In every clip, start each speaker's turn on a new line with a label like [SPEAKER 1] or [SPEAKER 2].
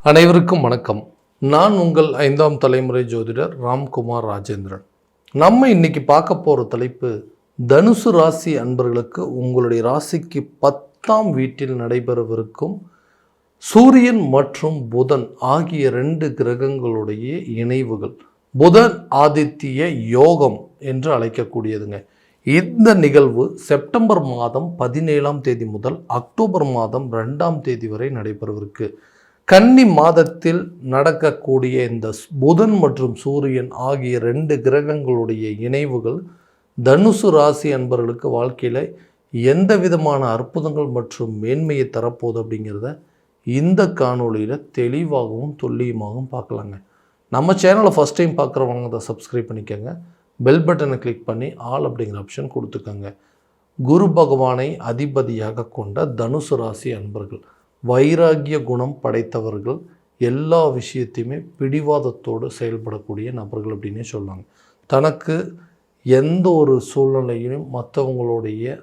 [SPEAKER 1] அனைவருக்கும் வணக்கம். நான் உங்கள் 5ஆம் தலைமுறை ஜோதிடர் ராம்குமார் ராஜேந்திரன். நம்ம இன்னைக்கு பார்க்க போகிற தலைப்பு, தனுசு ராசி அன்பர்களுக்கு உங்களுடைய ராசிக்கு 10ஆம் வீட்டில் நடைபெறவிருக்கும் சூரியன் மற்றும் புதன் ஆகிய 2 கிரகங்களுடைய இணைவுகள். புதன் ஆதித்ய யோகம் என்று அழைக்கக்கூடியதுங்க. இந்த நிகழ்வு செப்டம்பர் மாதம் 17ஆம் தேதி முதல் அக்டோபர் மாதம் 2ஆம் தேதி வரை நடைபெறவிருக்கு. கன்னி மாதத்தில் நடக்கக்கூடிய இந்த புதன் மற்றும் சூரியன் ஆகிய 2 கிரகங்களுடைய இணைவுகள் தனுசு ராசி அன்பர்களுக்கு வாழ்க்கையில் எந்த விதமான அற்புதங்கள் மற்றும் மேன்மையை தரப்போகுது அப்படிங்கிறத இந்த காணொலியில் தெளிவாகவும் துல்லியமாகவும் பார்க்கலாங்க. நம்ம சேனலை ஃபஸ்ட் டைம் பார்க்குறவங்க அதை சப்ஸ்கிரைப் பண்ணிக்கோங்க. பெல் பட்டனை கிளிக் பண்ணி ஆல் அப்படிங்கிற ஆப்ஷன் கொடுத்துக்கோங்க. குரு பகவானை அதிபதியாக கொண்ட தனுசு ராசி அன்பர்கள் வைராகிய குணம் படைத்தவர்கள், எல்லா விஷயத்தையுமே பிடிவாதத்தோடு செயல்படக்கூடிய நபர்கள் அப்படின்னே சொல்லாங்க. தனக்கு எந்த ஒரு சூழ்நிலையிலும் மற்றவங்களுடைய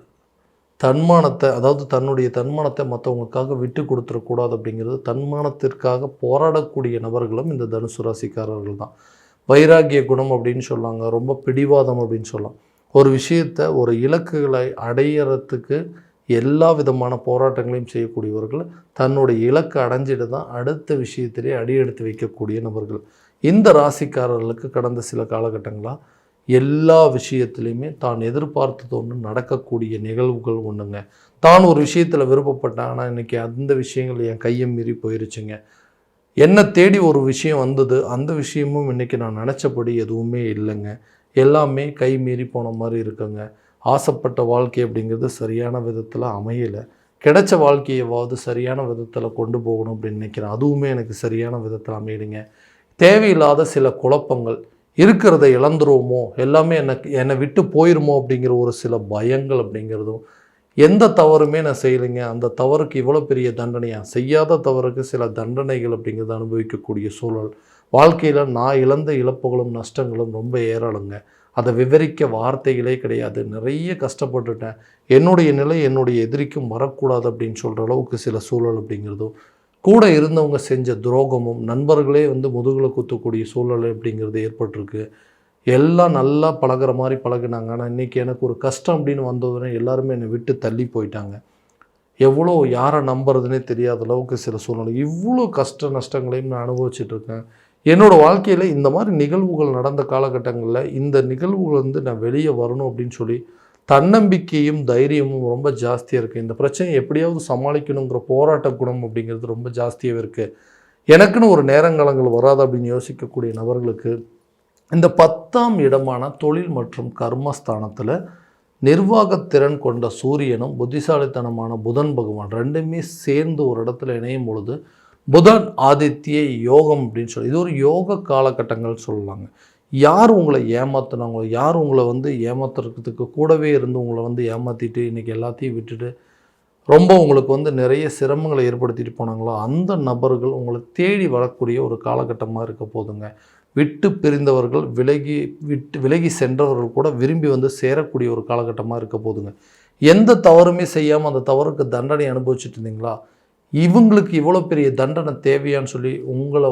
[SPEAKER 1] தன்மானத்தை, அதாவது தன்னுடைய தன்மானத்தை மற்றவங்களுக்காக விட்டு கொடுத்துடக்கூடாது அப்படிங்கிறது, தன்மானத்திற்காக போராடக்கூடிய நபர்களும் இந்த தனுசு ராசிக்காரர்கள் தான். வைராகிய குணம் அப்படின்னு சொல்லாங்க, ரொம்ப பிடிவாதம் அப்படின்னு சொல்லலாம். ஒரு விஷயத்தை, ஒரு இலக்குகளை அடையிறதுக்கு எல்லா விதமான போராட்டங்களையும் செய்யக்கூடியவர்கள், தன்னுடைய இலக்கை அடைஞ்சிட்டு தான் அடுத்த விஷயத்திலே அடியெடுத்து வைக்கக்கூடிய நபர்கள். இந்த ராசிக்காரர்களுக்கு கடந்த சில காலகட்டங்களாக எல்லா விஷயத்துலையுமே தான் எதிர்பார்த்தது ஒன்று நடக்கக்கூடிய நிகழ்வுகள் ஒன்றுங்க. தான் ஒரு விஷயத்தில் விருப்பப்பட்டேன், ஆனால் இன்றைக்கி அந்த விஷயங்கள் என் கையை மீறி போயிருச்சுங்க. என்னை தேடி ஒரு விஷயம் வந்தது, அந்த விஷயமும் இன்றைக்கி நான் நினச்சபடி எதுவுமே இல்லைங்க, எல்லாமே கை மீறி போன மாதிரி இருக்குங்க. ஆசைப்பட்ட வாழ்க்கை அப்படிங்கிறது சரியான விதத்தில் அமையலை. கிடைச்ச வாழ்க்கையவாவது சரியான விதத்தில் கொண்டு போகணும் அப்படின்னு நினைக்கிறேன், அதுவுமே எனக்கு சரியான விதத்தில் அமையலைங்க. தேவையில்லாத சில குழப்பங்கள், இருக்கிறத இழந்துருவோமோ, எல்லாமே என்னை விட்டு போயிருமோ அப்படிங்கிற ஒரு சில பயங்கள் அப்படிங்கிறதும், எந்த தவறுமே நான் செய்யலைங்க, அந்த தவறுக்கு இவ்வளோ பெரிய தண்டனையா, செய்யாத தவறுக்கு சில தண்டனைகள் அப்படிங்கிறத அனுபவிக்கக்கூடிய சூழல். வாழ்க்கையில் நான் இழந்த இழப்புகளும் நஷ்டங்களும் ரொம்ப ஏராளங்க. அதை விவரிக்க வார்த்தைகளே கிடையாது. நிறைய கஷ்டப்பட்டுட்டேன், என்னுடைய நிலை என்னுடைய எதிரிக்கும் வரக்கூடாது அப்படின்னு சொல்கிற அளவுக்கு சில சூழல் அப்படிங்கிறதும், கூட இருந்தவங்க செஞ்ச துரோகமும், நண்பர்களே முதுகில் குத்தக்கூடிய சூழல் அப்படிங்கிறது ஏற்பட்டிருக்கு. எல்லாம் நல்லா பழகிற மாதிரி பழகினாங்க, ஆனால் இன்றைக்கி எனக்கு ஒரு கஷ்டம் அப்படின்னு வந்ததுன்னா எல்லாருமே என்னை விட்டு தள்ளி போயிட்டாங்க. எவ்வளோ யாரை நம்புறதுனே தெரியாத அளவுக்கு சில சூழ்நிலை, இவ்வளோ கஷ்ட நஷ்டங்களையும் நான் அனுபவிச்சுட்ருக்கேன். என்னோடய வாழ்க்கையில் இந்த மாதிரி நிகழ்வுகள் நடந்த காலகட்டங்களில் இந்த நிகழ்வுகள் நான் வெளியே வரணும் அப்படின்னு சொல்லி தன்னம்பிக்கையும் தைரியமும் ரொம்ப ஜாஸ்தியாக இருக்குது. இந்த பிரச்சனையை எப்படியாவது சமாளிக்கணுங்கிற போராட்ட குணம் அப்படிங்கிறது ரொம்ப ஜாஸ்தியாகவே இருக்குது. எனக்குன்னு ஒரு நேரங்காலங்கள் வராது அப்படின்னு யோசிக்கக்கூடிய நபர்களுக்கு இந்த 10ஆம் இடமான தொழில் மற்றும் கர்மஸ்தானத்தில் நிர்வாகத்திறன் கொண்ட சூரியனும் புத்திசாலித்தனமான புதன் பகவான் ரெண்டுமே சேர்ந்து ஒரு இடத்துல இணையும் பொழுது புதன் ஆதித்ய யோகம் அப்படின்னு சொல்லி, இது ஒரு யோக காலகட்டங்கள் சொல்லலாங்க. யார் உங்களை ஏமாத்தினாங்களோ, யார் உங்களை ஏமாத்துறதுக்கு கூடவே இருந்து உங்களை ஏமாற்றிட்டு இன்றைக்கி எல்லாத்தையும் விட்டுட்டு ரொம்ப உங்களுக்கு நிறைய சிரமங்களை ஏற்படுத்திட்டு போனாங்களோ, அந்த நபர்கள் உங்களை தேடி வரக்கூடிய ஒரு காலகட்டமாக இருக்க போதுங்க. விட்டு பிரிந்தவர்கள், விலகி சென்றவர்கள் கூட விரும்பி சேரக்கூடிய ஒரு காலகட்டமாக இருக்க போதுங்க. எந்த தவறுமே செய்யாமல் அந்த தவறுக்கு தண்டனை அனுபவிச்சுட்டு இருந்தீங்களா, இவங்களுக்கு இவ்வளோ பெரிய தண்டனை தேவையான்னு சொல்லி உங்களை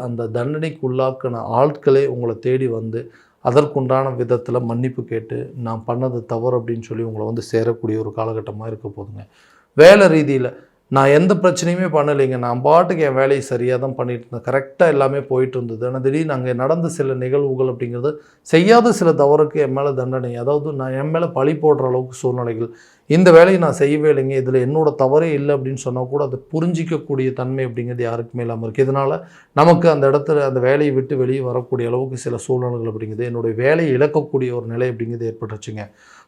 [SPEAKER 1] அந்த தண்டனைக்கு உள்ளாக்கின ஆட்களே உங்களை தேடி அதற்குண்டான விதத்தில் மன்னிப்பு கேட்டு நான் பண்ணது தவறு அப்படின்னு சொல்லி உங்களை சேரக்கூடிய ஒரு காலகட்டமாக இருக்க போதுங்க. வேலை ரீதியில் நான் எந்த பிரச்சனையுமே பண்ணலைங்க, நான் பாட்டுக்கு என் வேலையை சரியாக தான் பண்ணிட்டு இருந்தேன், கரெக்டாக எல்லாமே போயிட்டு இருந்தது. ஆனால் திடீர்னு அங்கே நடந்த சில நிகழ்வுகள் அப்படிங்கிறது, செய்யாத சில தவறுக்கு என் மேலே தண்டனை, அதாவது நான் என் மேலே பழி போடுற அளவுக்கு சூழ்நிலைகள். இந்த வேலையை நான் செய்யவே இல்லைங்க, இதில் என்னோட தவறே இல்லை அப்படின்னு சொன்னால் கூட அதை புரிஞ்சிக்கக்கூடிய தன்மை அப்படிங்கிறது யாருக்குமே இல்லாமல் இருக்குது. இதனால் நமக்கு அந்த இடத்துல அந்த வேலையை விட்டு வெளியே வரக்கூடிய அளவுக்கு சில சூழ்நிலைகள் அப்படிங்கிறது, என்னுடைய வேலையை இழக்கக்கூடிய ஒரு நிலை அப்படிங்கிறது ஏற்பட்டுச்சுங்க.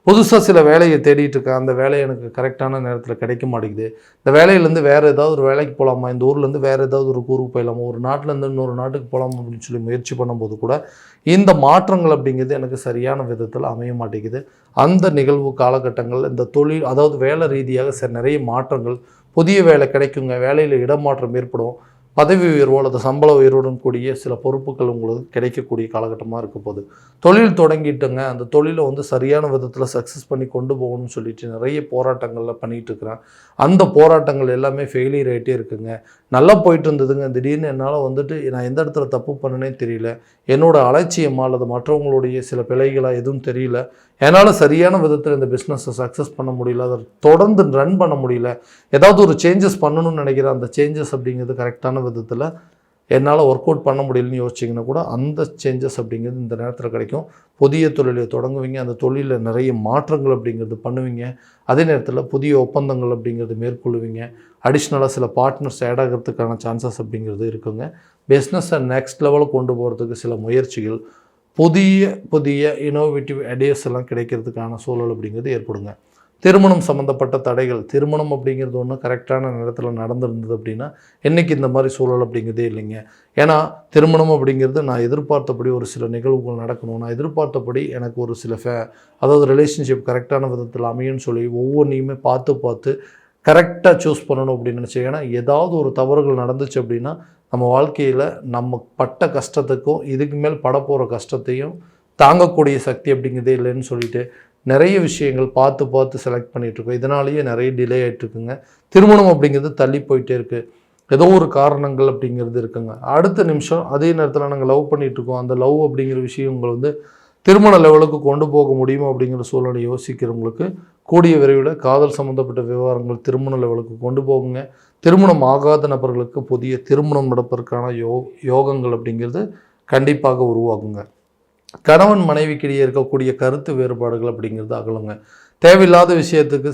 [SPEAKER 1] புதுசாக சில வேலையை தேடிட்டு இருக்கேன், அந்த வேலை எனக்கு கரெக்டான நேரத்தில் கிடைக்க மாட்டேங்குது. இந்த வேலையிலேருந்து வேறு ஏதாவது ஒரு வேலைக்கு போகலாமா, இந்த ஊர்லேருந்து வேறு ஏதாவது ஒரு ஊருக்கு போயிடலாமா, ஒரு நாட்டிலேருந்து இன்னொரு நாட்டுக்கு போகலாமா அப்படின்னு சொல்லி முயற்சி பண்ணும்போது கூட இந்த மாற்றங்கள் அப்படிங்கிறது எனக்கு சரியான விதத்தில் அமைய மாட்டேங்குது. அந்த நிகழ்வு காலகட்டங்கள் இந்த தொழில், அதாவது வேலை ரீதியாக நிறைய மாற்றங்கள், புதிய வேலை கிடைக்குங்க, வேலையில் இடமாற்றம் ஏற்படும், பதவி உயர்வோ அல்லது சம்பள உயர்வுடன் கூடிய சில பொறுப்புகள் உங்களுக்கு கிடைக்கக்கூடிய காலகட்டமாக இருக்க போகுது. தொழில் தொடங்கிட்டுங்க, அந்த தொழிலை வந்து சரியான விதத்தில் சக்ஸஸ் பண்ணி கொண்டு போகணும்னு சொல்லிட்டு நிறைய போராட்டங்களில் பண்ணிகிட்டு இருக்கிறேன். அந்த போராட்டங்கள் எல்லாமே ஃபெயிலியர் ஆகிட்டே இருக்குங்க. நல்லா போயிட்டு இருந்ததுங்க, திடீர்னு என்னால் வந்துட்டு நான் எந்த இடத்துல தப்பு பண்ணனே தெரியல, என்னோடய அலட்சியமாக அல்லது மற்றவங்களுடைய சில பிழைகளாக எதுவும் தெரியல, என்னால் சரியான விதத்தில் இந்த பிஸ்னஸை சக்ஸஸ் பண்ண முடியல, அதை தொடர்ந்து ரன் பண்ண முடியல, ஏதாவது ஒரு சேஞ்சஸ் பண்ணணும்னு நினைக்கிறேன், அந்த சேஞ்சஸ் அப்படிங்கிறது கரெக்டான விதத்தில் என்னால் ஒர்க் அவுட் பண்ண முடியலன்னு யோசிச்சிங்கன்னா கூட அந்த சேஞ்சஸ் அப்படிங்கிறது இந்த நேரத்தில் கிடைக்கும். புதிய தொழிலை தொடங்குவீங்க, அந்த தொழிலில் நிறைய மாற்றங்கள் அப்படிங்கிறது பண்ணுவீங்க. அதே நேரத்தில் புதிய ஒப்பந்தங்கள் அப்படிங்கிறது மேற்கொள்ளுவீங்க. அடிஷ்னலாக சில பார்ட்னர்ஸ் ஆட் ஆகிறதுக்கான சான்சஸ் அப்படிங்கிறது இருக்குங்க. பிஸ்னஸை நெக்ஸ்ட் லெவலுக்கு கொண்டு போகிறதுக்கு சில முயற்சிகள், புதிய புதிய இனோவேட்டிவ் ஐடியாஸ் எல்லாம் கிடைக்கிறதுக்கான சூழல் அப்படிங்கிறது ஏற்படுங்க. திருமணம் சம்மந்தப்பட்ட தடைகள், திருமணம் அப்படிங்கிறது ஒன்று கரெக்டான நேரத்தில் நடந்திருந்தது அப்படின்னா இன்றைக்கி இந்த மாதிரி சூழல் அப்படிங்கிறதே இல்லைங்க. ஏன்னா திருமணம் அப்படிங்கிறது நான் எதிர்பார்த்தபடி ஒரு சில நிகழ்வுகள் நடக்கணும், நான் எதிர்பார்த்தபடி எனக்கு ஒரு சில அதாவது ரிலேஷன்ஷிப் கரெக்டான விதத்தில் அமையும்னு சொல்லி ஒவ்வொன்றையுமே பார்த்து கரெக்டாக சூஸ் பண்ணணும் அப்படின்னு நினச்சேன். ஏன்னா ஏதாவது ஒரு தவறுகள் நடந்துச்சு அப்படின்னா நம்ம வாழ்க்கையில் நம்ம பட்ட கஷ்டத்துக்கும் இதுக்கு மேல் படப்போகிற கஷ்டத்தையும் தாங்கக்கூடிய சக்தி அப்படிங்கிறதே இல்லைன்னு சொல்லிட்டு நிறைய விஷயங்கள் பார்த்து செலக்ட் பண்ணிகிட்ருக்கோம். இதனாலேயே நிறைய டிலே ஆகிட்டுருக்குங்க. திருமணம் அப்படிங்கிறது தள்ளி போயிட்டே இருக்குது. ஏதோ ஒரு காரணங்கள் அப்படிங்கிறது இருக்குங்க. அடுத்த நிமிஷம் அதே நேரத்தில் நாங்கள் லவ் பண்ணிகிட்ருக்கோம், அந்த லவ் அப்படிங்கிற விஷயம் உங்களை வந்து திருமண லெவலுக்கு கொண்டு போக முடியுமா அப்படிங்கிற சூழ்நிலை யோசிக்கிறவங்களுக்கு கூடிய விரைவில் காதல் சம்மந்தப்பட்ட விவகாரங்கள் திருமண லெவலுக்கு கொண்டு போகுங்க. திருமணம் ஆகாத நபர்களுக்கு புதிய திருமணம் நடப்பதற்கான யோகங்கள் அப்படிங்கிறது கண்டிப்பாக உருவாகுங்க. கணவன் மனைவிக்கிடையே இருக்கக்கூடிய கருத்து வேறுபாடுகள் அப்படிங்கிறது அகலுங்க. தேவையில்லாத விஷயத்துக்கு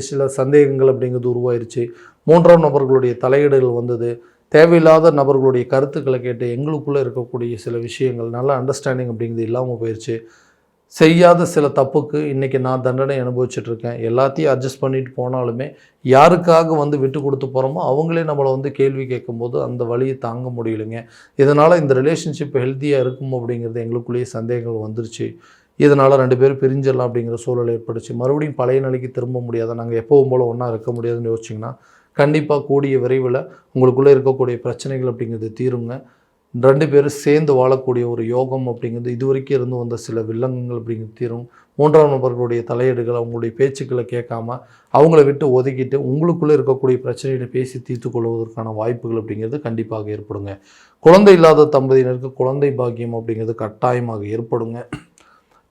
[SPEAKER 1] சில சந்தேகங்கள் அப்படிங்கிறது உருவாயிருச்சு. மூன்றாம் நபர்களுடைய தலையீடுகள் வந்தது. தேவையில்லாத நபர்களுடைய கருத்துக்களை கேட்டு எங்களுக்குள்ளே இருக்கக்கூடிய சில விஷயங்கள் நல்ல அண்டர்ஸ்டாண்டிங் அப்படிங்கிறது இல்லாமல் போயிடுச்சு. செய்யாத சில தப்புக்கு இன்றைக்கி நான் தண்டனை அனுபவிச்சுட்ருக்கேன். எல்லாத்தையும் அட்ஜஸ்ட் பண்ணிட்டு போனாலுமே யாருக்காக வந்து விட்டு கொடுத்து போகிறோமோ அவங்களே நம்மளை வந்து கேள்வி கேட்கும்போது அந்த வழியை தாங்க முடியலைங்க. இதனால் இந்த ரிலேஷன்ஷிப் ஹெல்த்தியாக இருக்கும் அப்படிங்கிறது எங்களுக்குள்ளேயே சந்தேகங்கள் வந்துருச்சு. இதனால் 2 பேரும் பிரிஞ்சிடலாம் அப்படிங்கிற சூழல் ஏற்பட்டுச்சு. மறுபடியும் பழைய நிலைக்கு திரும்ப முடியாத, நாங்கள் எப்போவும் போல் ஒன்றா இருக்க முடியாதுன்னு யோசிச்சிங்கன்னா கண்டிப்பாக கூடிய விரைவில் உங்களுக்குள்ளே இருக்கக்கூடிய பிரச்சனைகள் அப்படிங்கிறது தீருங்க. 2 பேரும் சேர்ந்து வாழக்கூடிய ஒரு யோகம் அப்படிங்கிறது இதுவரைக்கும் இருந்து வந்த சில வில்லங்கங்கள் அப்படிங்கிறது தீரும். மூன்றாம் நபர்களுடைய தலையீடுகள், அவங்களுடைய பேச்சுக்களை கேட்காம அவங்கள விட்டு ஒதுக்கிட்டு உங்களுக்குள்ளே இருக்கக்கூடிய பிரச்சனைகளை பேசி தீர்த்து கொள்வதற்கான வாய்ப்புகள் அப்படிங்கிறது கண்டிப்பாக ஏற்படுங்க. குழந்தை இல்லாத தம்பதியினருக்கு குழந்தை பாக்கியம் அப்படிங்கிறது கட்டாயமாக ஏற்படுங்க.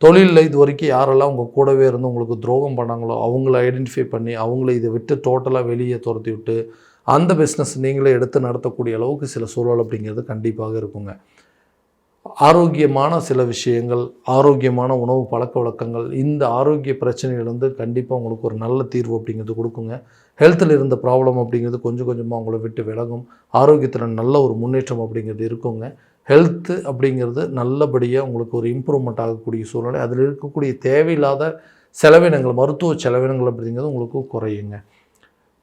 [SPEAKER 1] தொழிலில் இது வரைக்கும் யாரெல்லாம் உங்கள் கூடவே இருந்து உங்களுக்கு துரோகம் பண்ணாங்களோ அவங்கள ஐடென்டிஃபை பண்ணி அவங்கள இதை விட்டு டோட்டலாக வெளியே துரத்தி விட்டு அந்த பிஸ்னஸ் நீங்களே எடுத்து நடத்தக்கூடிய அளவுக்கு சில சூழல் அப்படிங்கிறது கண்டிப்பாக இருக்குங்க. ஆரோக்கியமான சில விஷயங்கள், ஆரோக்கியமான உணவு பழக்க வழக்கங்கள், இந்த ஆரோக்கிய பிரச்சனைகள் கண்டிப்பாக உங்களுக்கு ஒரு நல்ல தீர்வு அப்படிங்கிறது கொடுக்குங்க. ஹெல்த்தில் இருந்த ப்ராப்ளம் அப்படிங்கிறது கொஞ்சம் கொஞ்சமாக உங்களை விட்டு விலகும். ஆரோக்கியத்தில் நல்ல ஒரு முன்னேற்றம் அப்படிங்கிறது இருக்குங்க. ஹெல்த்து அப்படிங்கிறது நல்லபடியாக உங்களுக்கு ஒரு இம்ப்ரூவ்மெண்ட் ஆகக்கூடிய சூழ்நிலை. அதில் இருக்கக்கூடிய தேவையில்லாத செலவினங்கள், மருத்துவ செலவினங்கள் அப்படிங்கிறது உங்களுக்கு குறையுங்க.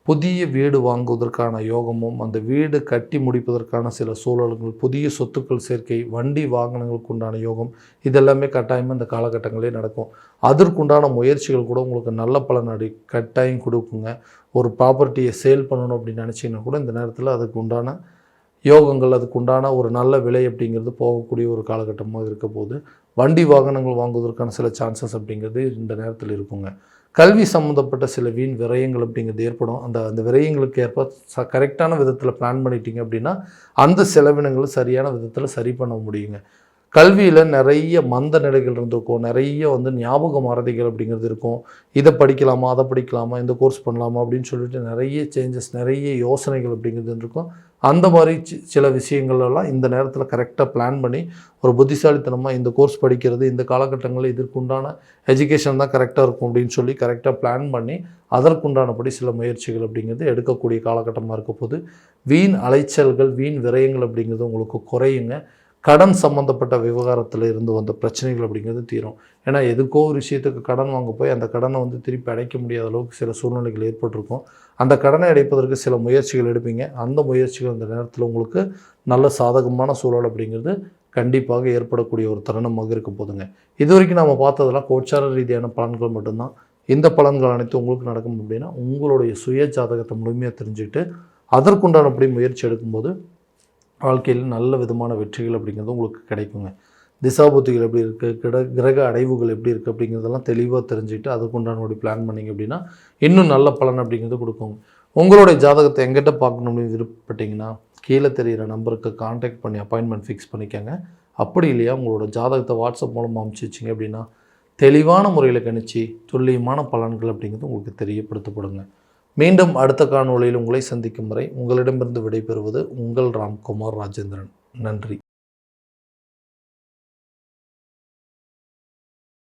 [SPEAKER 1] புதிய வீடு வாங்குவதற்கான யோகமும் அந்த வீடு கட்டி முடிப்பதற்கான சில சூழல்கள், புதிய சொத்துக்கள் சேர்க்கை, வண்டி வாகனங்களுக்கு உண்டான யோகம், இதெல்லாமே கட்டாயமாக இந்த காலகட்டங்களே நடக்கும். அதற்குண்டான முயற்சிகள் கூட உங்களுக்கு நல்ல பலன் கட்டாயம் கொடுக்குங்க. ஒரு ப்ராப்பர்ட்டியை சேல் பண்ணணும் அப்படின்னு நினச்சிங்கன்னா கூட இந்த நேரத்தில் அதுக்கு உண்டான யோகங்கள், அதுக்கு உண்டான ஒரு நல்ல விலை அப்படிங்கிறது போகக்கூடிய ஒரு காலகட்டமாக இருக்க போது வண்டி வாகனங்கள் வாங்குவதற்கான சில சான்சஸ் அப்படிங்கிறது இந்த நேரத்தில் இருக்குங்க. கல்வி சம்மந்தப்பட்ட சில வீண் விரயங்கள் அப்படிங்கிறது ஏற்படும். அந்த விரயங்களுக்கு ஏற்ப கரெக்டான விதத்தில் பிளான் பண்ணிட்டீங்க அப்படின்னா அந்த செலவினங்களை சரியான விதத்தில் சரி பண்ண முடியுங்க. கல்வியில் நிறைய மந்த நிலைகள் இருந்திருக்கும், நிறைய ஞாபக மறதிகள் அப்படிங்கிறது இருக்கும். இதை படிக்கலாமா, அதை படிக்கலாமா, இந்த கோர்ஸ் பண்ணலாமா அப்படின்னு சொல்லிட்டு நிறைய சேஞ்சஸ், நிறைய யோசனைகள் அப்படிங்கிறது இருக்கும். அந்த மாதிரி சில விஷயங்கள்லாம் இந்த நேரத்தில் கரெக்டாக பிளான் பண்ணி ஒரு புத்திசாலித்தனமாக இந்த கோர்ஸ் படிக்கிறது இந்த காலகட்டங்களில் இதற்குண்டான எஜுகேஷன் தான் கரெக்டாக இருக்கும் அப்படின்னு சொல்லி கரெக்டாக பிளான் பண்ணி அதற்குண்டானபடி சில முயற்சிகள் அப்படிங்கிறது எடுக்கக்கூடிய காலகட்டமாக இருக்க போது வீண் அலைச்சல்கள், வீண் விரயங்கள் அப்படிங்கிறது உங்களுக்கு குறையுங்க. கடன் சம்மந்தப்பட்ட விவகாரத்தில் இருந்து வந்த பிரச்சனைகள் அப்படிங்கிறது தீரும். ஏன்னா எதுக்கோ ஒரு விஷயத்துக்கு கடன் வாங்க போய் அந்த கடனை திருப்பி அடைக்க முடியாத அளவுக்கு சில சூழ்நிலைகள் ஏற்பட்டிருக்கும். அந்த கடனை அடைப்பதற்கு சில முயற்சிகள் எடுப்பீங்க. அந்த முயற்சிகள் அந்த நேரத்தில் உங்களுக்கு நல்ல சாதகமான சூழல் அப்படிங்கிறது கண்டிப்பாக ஏற்படக்கூடிய ஒரு தருணமாக இருக்க போதுங்க. இது வரைக்கும் நம்ம பார்த்ததெல்லாம் கோச்சார ரீதியான பலன்கள் மட்டும்தான். இந்த பலன்கள் அனைத்து உங்களுக்கு நடக்கும் அப்படின்னா உங்களுடைய சுய ஜாதகத்தை முழுமையாக தெரிஞ்சுக்கிட்டு அதற்குண்டானபடி முயற்சி எடுக்கும்போது வாழ்க்கையில் நல்ல விதமான வெற்றிகள் அப்படிங்கிறது உங்களுக்கு கிடைக்குங்க. திசாபுத்திகள் எப்படி இருக்குது, கிரக அடைவுகள் எப்படி இருக்குது அப்படிங்கிறதெல்லாம் தெளிவாக தெரிஞ்சுக்கிட்டு அதுக்குண்டானபடி பிளான் பண்ணிங்க அப்படின்னா இன்னும் நல்ல பலன் அப்படிங்கிறது கொடுக்குங்க. உங்களுடைய ஜாதகத்தை எங்கிட்ட பார்க்கணும் அப்படின்னு விருப்பப்பட்டீங்கன்னா கீழே தெரிகிற நம்பருக்கு கான்டாக்ட் பண்ணி அப்பாயின்மெண்ட் ஃபிக்ஸ் பண்ணிக்கோங்க. அப்படி இல்லையா உங்களோட ஜாதகத்தை வாட்ஸ்அப் மூலமாக அனுப்பிச்சி வச்சிங்க அப்படின்னா தெளிவான முறையில் கணிச்சு துல்லியமான பலன்கள் அப்படிங்கிறது உங்களுக்கு தெரியப்படுத்தப்படுங்க. மீண்டும் அடுத்த காணொளியில் உங்களை சந்திக்கும் வரை உங்களிடமிருந்து விடைபெறுவது உங்கள் ராம்குமார் ராஜேந்திரன். நன்றி.